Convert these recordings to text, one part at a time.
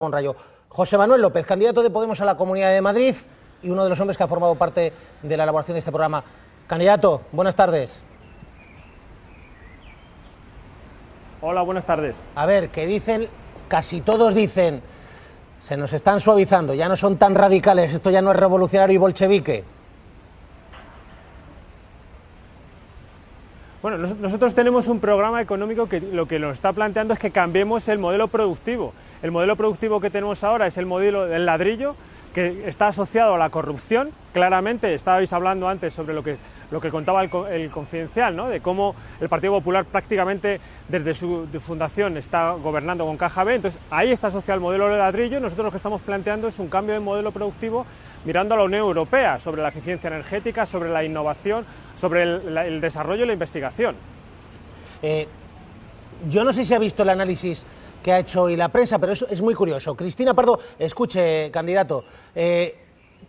con Rayo. José Manuel López, candidato de Podemos a la Comunidad de Madrid y uno de los hombres que ha formado parte de la elaboración de este programa. Candidato, buenas tardes. Hola, buenas tardes. A ver, que dicen, casi todos dicen, se nos están suavizando, ya no son tan radicales, esto ya no es revolucionario y bolchevique. Bueno, nosotros tenemos un programa económico que lo que nos está planteando es que cambiemos el modelo productivo. El modelo productivo que tenemos ahora es el modelo del ladrillo, que está asociado a la corrupción. Claramente, estabais hablando antes sobre lo que contaba el Confidencial, ¿no? De cómo el Partido Popular prácticamente desde su fundación está gobernando con caja B. Entonces, ahí está asociado el modelo de ladrillo. Nosotros lo que estamos planteando es un cambio de modelo productivo mirando a la Unión Europea, sobre la eficiencia energética, sobre la innovación, sobre el desarrollo y la investigación. Yo no sé si ha visto el análisis que ha hecho hoy la prensa, pero es muy curioso. Cristina Pardo, escuche, candidato,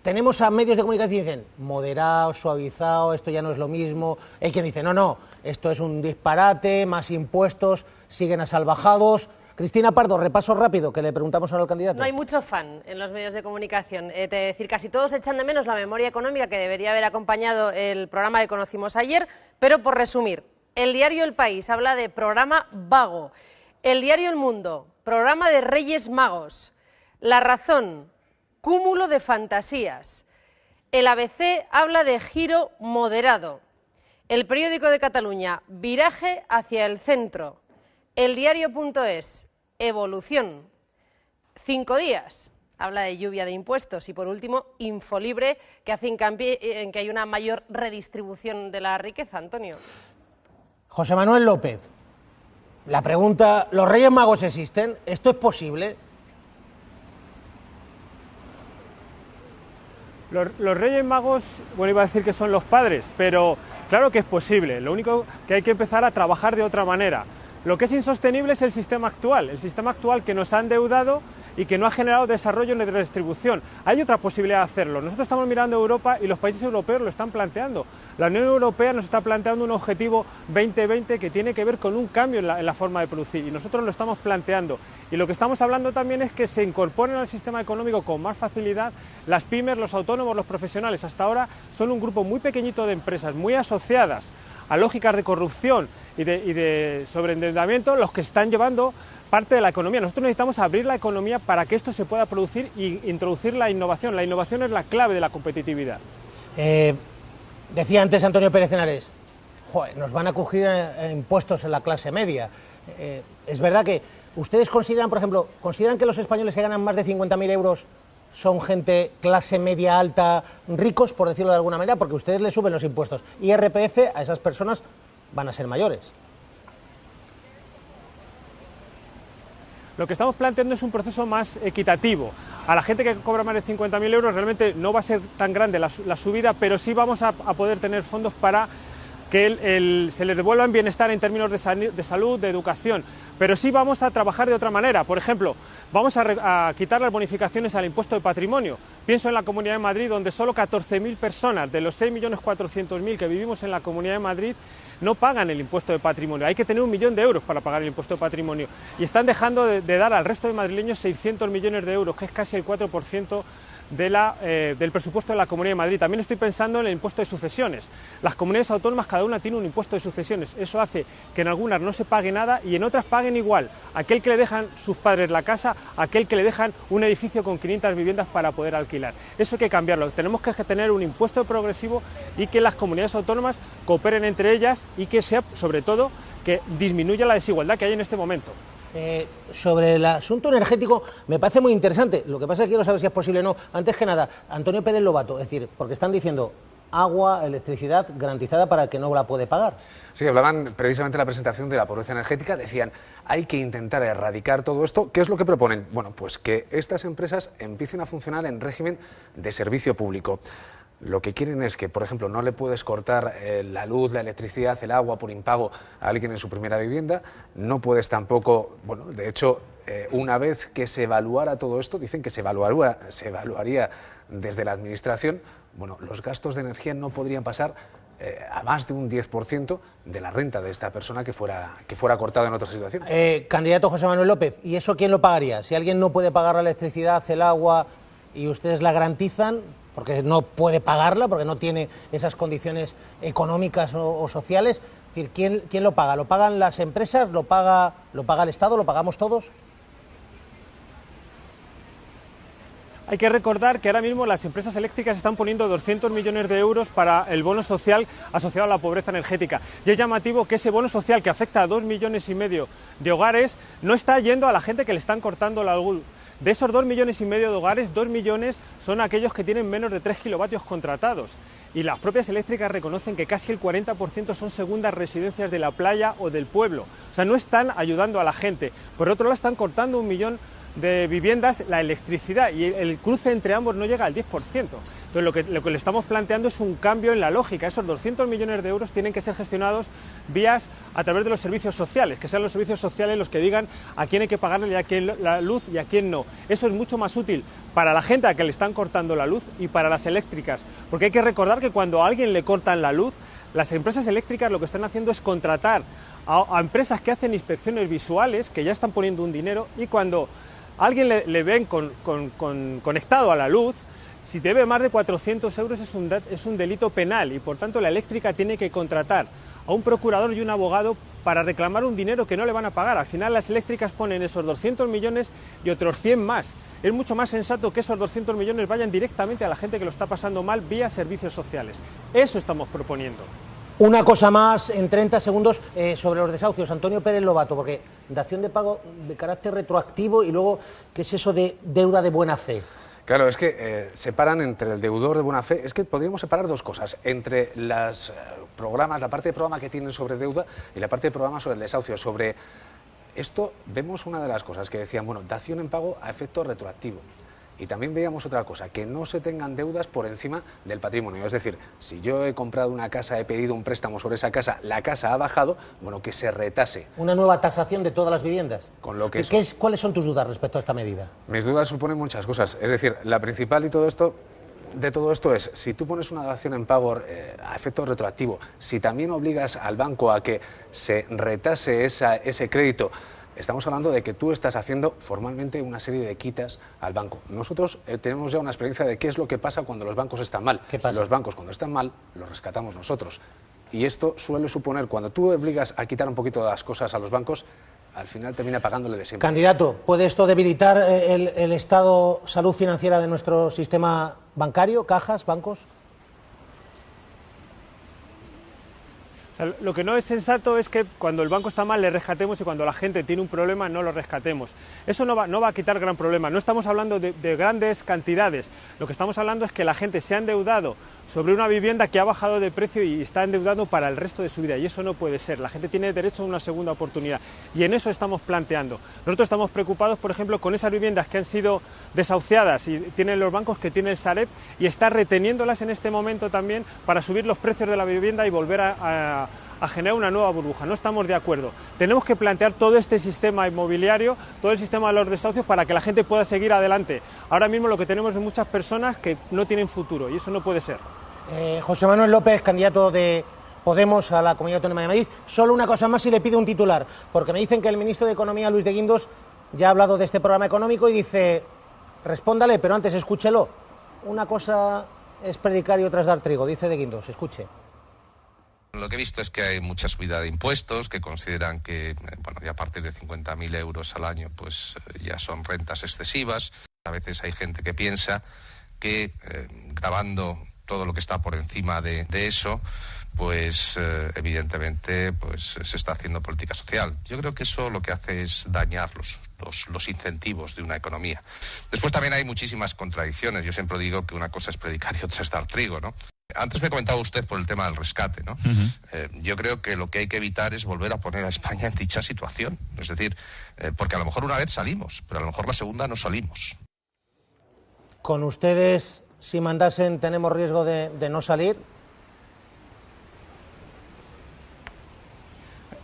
tenemos a medios de comunicación que dicen moderado, suavizado, esto ya no es lo mismo. Hay quien dice, no, esto es un disparate, más impuestos, siguen a salvajados. Cristina Pardo, repaso rápido, que le preguntamos ahora al candidato. No hay mucho fan en los medios de comunicación. Decir, casi todos echan de menos la memoria económica que debería haber acompañado el programa que conocimos ayer, pero por resumir, el diario El País habla de programa vago, el diario El Mundo, programa de Reyes Magos, La Razón, cúmulo de fantasías, el ABC habla de giro moderado, el Periódico de Cataluña, viraje hacia el centro, el diario.es, evolución, 5 días, habla de lluvia de impuestos y por último, Infolibre, que hace hincapié en que hay una mayor redistribución de la riqueza. Antonio. José Manuel López, la pregunta, ¿los Reyes Magos existen? ¿Esto es posible? Los Reyes Magos, bueno, iba a decir que son los padres, pero claro que es posible. Lo único que hay que empezar a trabajar de otra manera. Lo que es insostenible es el sistema actual que nos ha endeudado y que no ha generado desarrollo ni redistribución. Hay otra posibilidad de hacerlo. Nosotros estamos mirando a Europa y los países europeos lo están planteando. La Unión Europea nos está planteando un objetivo 2020 que tiene que ver con un cambio en la forma de producir y nosotros lo estamos planteando. Y lo que estamos hablando también es que se incorporen al sistema económico con más facilidad las pymes, los autónomos, los profesionales. Hasta ahora son un grupo muy pequeñito de empresas, muy asociadas a lógicas de corrupción y de sobreendeudamiento, los que están llevando parte de la economía. Nosotros necesitamos abrir la economía para que esto se pueda producir y introducir la innovación. La innovación es la clave de la competitividad. Decía antes Antonio Pérez Henares, nos van a coger impuestos en la clase media. Es verdad que ustedes consideran, por ejemplo, ¿consideran que los españoles que ganan más de 50.000 euros son gente clase media alta, ricos, por decirlo de alguna manera, porque ustedes les suben los impuestos? IRPF a esas personas van a ser mayores. Lo que estamos planteando es un proceso más equitativo. A la gente que cobra más de 50.000 euros realmente no va a ser tan grande la subida, pero sí vamos a poder tener fondos para que se les devuelva en bienestar en términos de salud, de educación. Pero sí vamos a trabajar de otra manera. Por ejemplo, vamos a quitar las bonificaciones al impuesto de patrimonio. Pienso en la Comunidad de Madrid, donde solo 14.000 personas de los 6.400.000 que vivimos en la Comunidad de Madrid no pagan el impuesto de patrimonio. Hay que tener 1 millón de euros para pagar el impuesto de patrimonio. Y están dejando de dar al resto de madrileños 600 millones de euros, que es casi el 4% del presupuesto de la Comunidad de Madrid. También estoy pensando en el impuesto de sucesiones. Las comunidades autónomas cada una tiene un impuesto de sucesiones. Eso hace que en algunas no se pague nada y en otras paguen igual. Aquel que le dejan sus padres la casa, aquel que le dejan un edificio con 500 viviendas para poder alquilar. Eso hay que cambiarlo. Tenemos que tener un impuesto progresivo y que las comunidades autónomas cooperen entre ellas y que sea, sobre todo, que disminuya la desigualdad que hay en este momento. Sobre el asunto energético me parece muy interesante, lo que pasa es que quiero saber si es posible o no. Antes que nada, Antonio Pérez Lobato, es decir, porque están diciendo agua, electricidad garantizada para el que no la puede pagar. Sí, hablaban precisamente de la presentación de la pobreza energética, decían, hay que intentar erradicar todo esto. ¿Qué es lo que proponen? Bueno, pues que estas empresas empiecen a funcionar en régimen de servicio público. Lo que quieren es que, por ejemplo, no le puedes cortar la luz, la electricidad, el agua por impago a alguien en su primera vivienda, no puedes tampoco, bueno, de hecho, una vez que se evaluara todo esto, dicen que se evaluaría desde la Administración, bueno, los gastos de energía no podrían pasar a más de un 10% de la renta de esta persona que fuera cortada en otra situación. Candidato José Manuel López, ¿y eso quién lo pagaría? Si alguien no puede pagar la electricidad, el agua y ustedes la garantizan, porque no puede pagarla, porque no tiene esas condiciones económicas o sociales, es decir, ¿quién lo paga? ¿Lo pagan las empresas? ¿Lo paga el Estado? ¿Lo pagamos todos? Hay que recordar que ahora mismo las empresas eléctricas están poniendo 200 millones de euros para el bono social asociado a la pobreza energética. Y es llamativo que ese bono social, que afecta a 2,5 millones de hogares, no está yendo a la gente que le están cortando la luz. De esos 2,5 millones de hogares, 2 millones son aquellos que tienen menos de 3 kilovatios contratados. Y las propias eléctricas reconocen que casi el 40% son segundas residencias de la playa o del pueblo. O sea, no están ayudando a la gente. Por otro lado, están cortando 1 millón de viviendas la electricidad y el cruce entre ambos no llega al 10%. Entonces lo que le estamos planteando es un cambio en la lógica. Esos 200 millones de euros tienen que ser gestionados a través de los servicios sociales, que sean los servicios sociales los que digan a quién hay que pagarle a quién la luz y a quién no. Eso es mucho más útil para la gente a que le están cortando la luz y para las eléctricas, porque hay que recordar que cuando a alguien le cortan la luz, las empresas eléctricas lo que están haciendo es contratar a empresas que hacen inspecciones visuales, que ya están poniendo un dinero, y cuando a alguien le ven conectado a la luz, si debe más de 400 euros es un delito penal, y por tanto la eléctrica tiene que contratar a un procurador y un abogado para reclamar un dinero que no le van a pagar. Al final las eléctricas ponen esos 200 millones y otros 100 más. Es mucho más sensato que esos 200 millones vayan directamente a la gente que lo está pasando mal vía servicios sociales. Eso estamos proponiendo. Una cosa más, en 30 segundos, sobre los desahucios. Antonio Pérez Lobato, porque dación de pago de carácter retroactivo y luego, ¿qué es eso de deuda de buena fe? Claro, es que separan entre el deudor de buena fe, es que podríamos separar dos cosas, entre las programas, la parte de programa que tienen sobre deuda y la parte de programa sobre el desahucio. Sobre esto vemos una de las cosas que decían, bueno, dación en pago a efecto retroactivo. Y también veíamos otra cosa, que no se tengan deudas por encima del patrimonio. Es decir, si yo he comprado una casa, he pedido un préstamo sobre esa casa, la casa ha bajado, bueno, que se retase. Una nueva tasación de todas las viviendas. Con lo que ¿Cuáles son tus dudas respecto a esta medida? Mis dudas suponen muchas cosas. Es decir, la principal de todo esto es, si tú pones una dación en pago a efecto retroactivo, si también obligas al banco a que se retase ese crédito, estamos hablando de que tú estás haciendo formalmente una serie de quitas al banco. Nosotros tenemos ya una experiencia de qué es lo que pasa cuando los bancos están mal. ¿Qué pasa? Los bancos, cuando están mal, los rescatamos nosotros. Y esto suele suponer, cuando tú obligas a quitar un poquito de las cosas a los bancos, al final termina pagándole de siempre. Candidato, ¿puede esto debilitar el estado salud financiera de nuestro sistema bancario, cajas, bancos? O sea, lo que no es sensato es que cuando el banco está mal le rescatemos y cuando la gente tiene un problema no lo rescatemos. Eso no va a quitar gran problema. No estamos hablando de grandes cantidades. Lo que estamos hablando es que la gente se ha endeudado sobre una vivienda que ha bajado de precio y está endeudando para el resto de su vida. Y eso no puede ser. La gente tiene derecho a una segunda oportunidad. Y en eso estamos planteando. Nosotros estamos preocupados, por ejemplo, con esas viviendas que han sido desahuciadas y tienen los bancos que tiene el Sareb y está reteniéndolas en este momento también para subir los precios de la vivienda y volver a generar una nueva burbuja. No estamos de acuerdo. Tenemos que plantear todo este sistema inmobiliario, todo el sistema de los desahucios para que la gente pueda seguir adelante. Ahora mismo lo que tenemos es muchas personas que no tienen futuro y eso no puede ser. José Manuel López, candidato de Podemos a la Comunidad Autónoma de Madrid. Solo una cosa más y le pido un titular, porque me dicen que el ministro de Economía, Luis de Guindos, ya ha hablado de este programa económico y dice, respóndale, pero antes escúchelo. Una cosa es predicar y otra es dar trigo, dice de Guindos, escuche. Lo que he visto es que hay mucha subida de impuestos, que consideran que ya a partir de 50.000 euros al año pues ya son rentas excesivas. A veces hay gente que piensa que gravando todo lo que está por encima de eso, pues evidentemente pues se está haciendo política social. Yo creo que eso lo que hace es dañar los incentivos de una economía. Después también hay muchísimas contradicciones. Yo siempre digo que una cosa es predicar y otra es dar trigo, ¿no? Antes me comentaba usted por el tema del rescate, ¿no? Yo creo que lo que hay que evitar es volver a poner a España en dicha situación. Es decir, porque a lo mejor una vez salimos, pero a lo mejor la segunda no salimos. Con ustedes, si mandasen, ¿tenemos riesgo de no salir?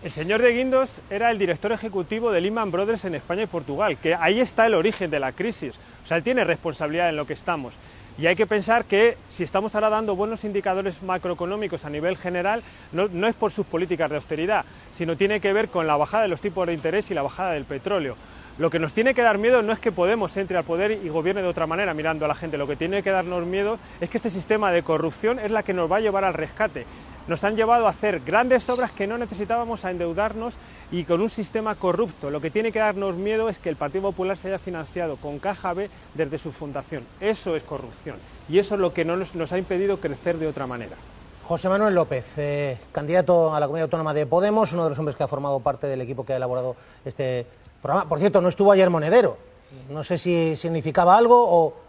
El señor de Guindos era el director ejecutivo de Lehman Brothers en España y Portugal, que ahí está el origen de la crisis. O sea, él tiene responsabilidad en lo que estamos. Y hay que pensar que si estamos ahora dando buenos indicadores macroeconómicos a nivel general, no es por sus políticas de austeridad, sino tiene que ver con la bajada de los tipos de interés y la bajada del petróleo. Lo que nos tiene que dar miedo no es que Podemos entre al poder y gobierne de otra manera mirando a la gente, lo que tiene que darnos miedo es que este sistema de corrupción es la que nos va a llevar al rescate. Nos han llevado a hacer grandes obras que no necesitábamos, a endeudarnos y con un sistema corrupto. Lo que tiene que darnos miedo es que el Partido Popular se haya financiado con Caja B desde su fundación. Eso es corrupción y eso es lo que nos ha impedido crecer de otra manera. José Manuel López, candidato a la Comunidad Autónoma de Podemos, uno de los hombres que ha formado parte del equipo que ha elaborado este programa. Por cierto, no estuvo ayer Monedero. No sé si significaba algo o...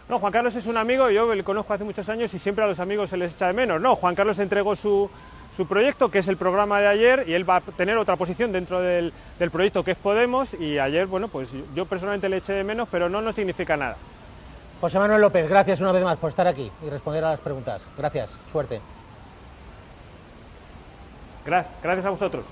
No, Juan Carlos es un amigo, yo le conozco hace muchos años y siempre a los amigos se les echa de menos. No, Juan Carlos entregó su proyecto, que es el programa de ayer, y él va a tener otra posición dentro del proyecto que es Podemos, y ayer, bueno, pues yo personalmente le eché de menos, pero no significa nada. José Manuel López, gracias una vez más por estar aquí y responder a las preguntas. Gracias, suerte. Gracias a vosotros.